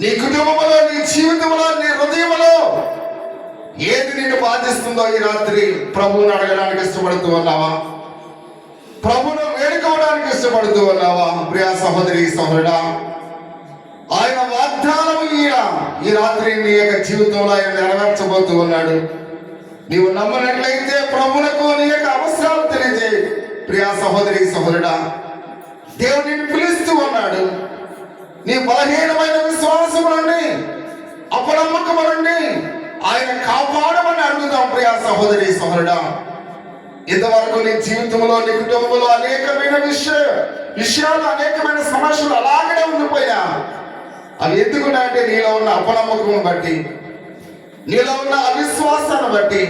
నీ కుటుంబంలో, నీ జీవితంలో, నీ హృదయంలో ఏది నిన్ను బాధిస్తుందో ఈ రాత్రి ప్రభువును అడగడానికి ఇష్టపడుతూ ఉన్నావా? ప్రభువును వేడుకోవడానికి ఇష్టపడుతూ ఉన్నావా? ప్రియా సహోదరి సహోదరుడా, ఆయన వాగ్దానం ఈ రాత్రి నీ యొక్క జీవితంలో ఆయన నెరవేర్చబోతూ ఉన్నాడు. నీవు నమ్మినట్లయితే ప్రభువునకు నీ యొక్క అవసరాలు తెలియజేయి. ప్రియా సహోదరి సహోదరుడా, దేవుడు నిన్ను పిలుస్తూ ఉన్నాడు. నీ బలహీనమైన విశ్వాసము నుండి, అపనమ్మకము నుండి ఆయన కాపాడమని అడుగుదాం. ప్రియా సహోదరి సహోదరుడా, ఇంతవరకు నీ జీవితంలో, నీ కుటుంబంలో అనేకమైన విషయాలు, అనేకమైన సమస్యలు అలాగనే ఉండిపోయా అవి ఎందుకున్నాయంటే నీలో ఉన్న అపనమ్మకం బట్టి, నీలో ఉన్న అవిశ్వాసాన్ని బట్టి,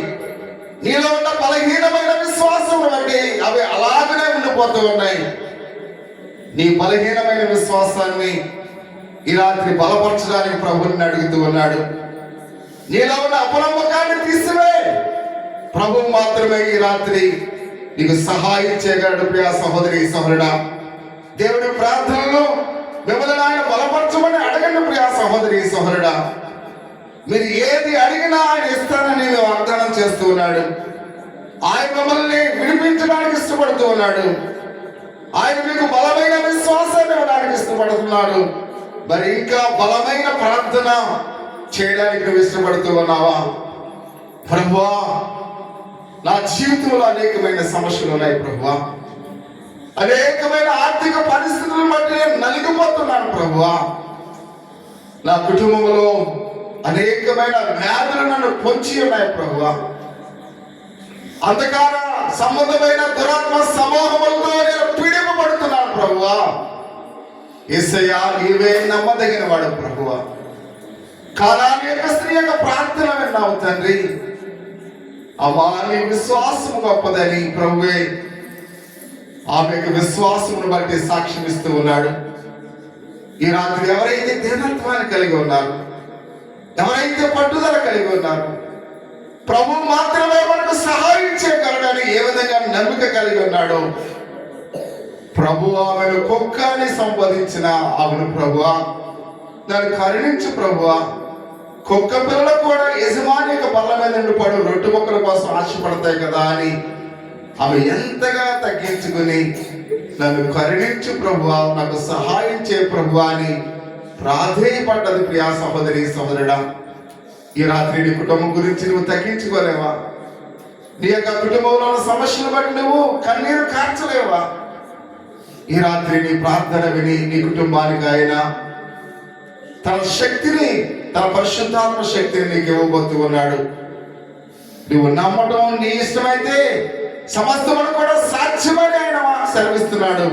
నీలో ఉన్న బలహీనమైన విశ్వాసం బట్టి అవి అలాగనే ఉండిపోతూ ఉన్నాయి. నీ బలహీనమైన విశ్వాసాన్ని ఈ రాత్రి బలపరచడానికి ప్రభువుని అడుగుతూ ఉన్నాడు. నీలో ఉన్న అపనమ్మకాన్ని తీసివే. ప్రభువు మాత్రమే ఈ రాత్రి నీకు సహాయం చేయగలడు. ప్రియ సహోదరి సహోదరుడా, దేవుడి ప్రార్థనలో మిమ్మల్ని ఆయన బలపరచమని అడగండి. ప్రియ సహోదరి సహోదరుడా, మీరు ఏది అడిగినా ఆయన ఇస్తానని వాగ్దానం చేస్తూ ఉన్నాడు. ఆయన మిమ్మల్ని విడిపించడానికి ఇష్టపడుతూ ఉన్నాడు. ఆయన మీకు బలమైన విశ్వాసాన్ని ఇవ్వడానికి ఇష్టపడుతున్నాడు. మరి ఇంకా బలమైన ప్రార్థన చేయడానికి నువ్వు ఇష్టపడుతూ ఉన్నావా? ప్రభువా, నా జీవితంలో అనేకమైన సమస్యలు ఉన్నాయి ప్రభువా, అనేకమైన ఆర్థిక పరిస్థితులను బట్టి నేను నలిగిపోతున్నాను ప్రభువా, నా కుటుంబంలో అనేకమైన వ్యాధులు నన్ను పొంచి ఉన్నాయి ప్రభువా, అంధకార సంబంధమైన దురాత్మ సమూహములతో నేను పీడింపబడుతున్నాను ప్రభువా. యేసయ్యా, నీవే నమ్మదగిన వాడు ప్రభువా. కానాని యొక్క స్త్రీ యొక్క ప్రార్థన విన్నావు తండ్రి. అమ్మా, నీ విశ్వాసము గొప్పదని ప్రభువే ఆమెకు విశ్వాసమును బట్టి సాక్ష్యం ఇస్తూ ఉన్నాడు. ఈ రాత్రి ఎవరైతే దీనత్వాన్ని కలిగి ఉన్నారు, ఎవరైతే పట్టుదల కలిగి ఉన్నారు, ప్రభు మాత్రమే మనకు సహాయం చేయగలడని ఏ విధంగా నమ్మిక కలిగి ఉన్నాడు. ప్రభు ఆమెను కుక్కని సంపాదించిన అవును ప్రభువా, దాన్ని కరుణించు ప్రభువా. కుక్క పిల్లలు కూడా యజమాని యొక్క బల్ల మీద నుండి పడు రొట్టె ముక్కల కోసం ఆశపడతాయి కదా అని ఆమె ఎంతగా తగ్గించుకుని నన్ను కరుణించు ప్రభువా, నాకు సహాయం చేయ ప్రభువా అని ప్రాధేయపడ్డది. ప్రియా సహోదరి సహోదరుడా, ఈ రాత్రి నీ కుటుంబం గురించి నువ్వు తగ్గించుకోలేవా? నీ యొక్క కుటుంబంలో ఉన్న సమస్యలు బట్టి నువ్వు కన్నీరు కార్చలేవా? ఈ రాత్రి నీ ప్రార్థన విని నీ కుటుంబానికి ఆయన తన శక్తిని, తన పరిశుద్ధాత్మ శక్తిని నీకు ఇవ్వబోతూ ఉన్నాడు. నువ్వు నమ్మటం నీ ఇష్టమైతే సమస్తమును కూడా సాధ్యమని ఆయన సెలవిస్తున్నాడు.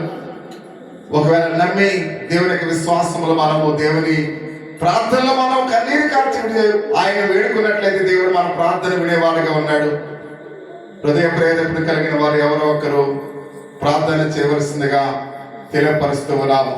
ఒకవేళ నమ్మి దేవుని యొక్క విశ్వాసములు మనము దేవుని ప్రార్థనలో మనం కన్నీరు కార్చి ఆయన వేడుకున్నట్లయితే దేవుడు మన ప్రార్థన వినేవాడుగా ఉన్నాడు. హృదయ ప్రేరేపణ కలిగిన వారు ఎవరో ఒకరు ప్రార్థన చేయవలసిందిగా తెలియపరుస్తూ ఉన్నాము.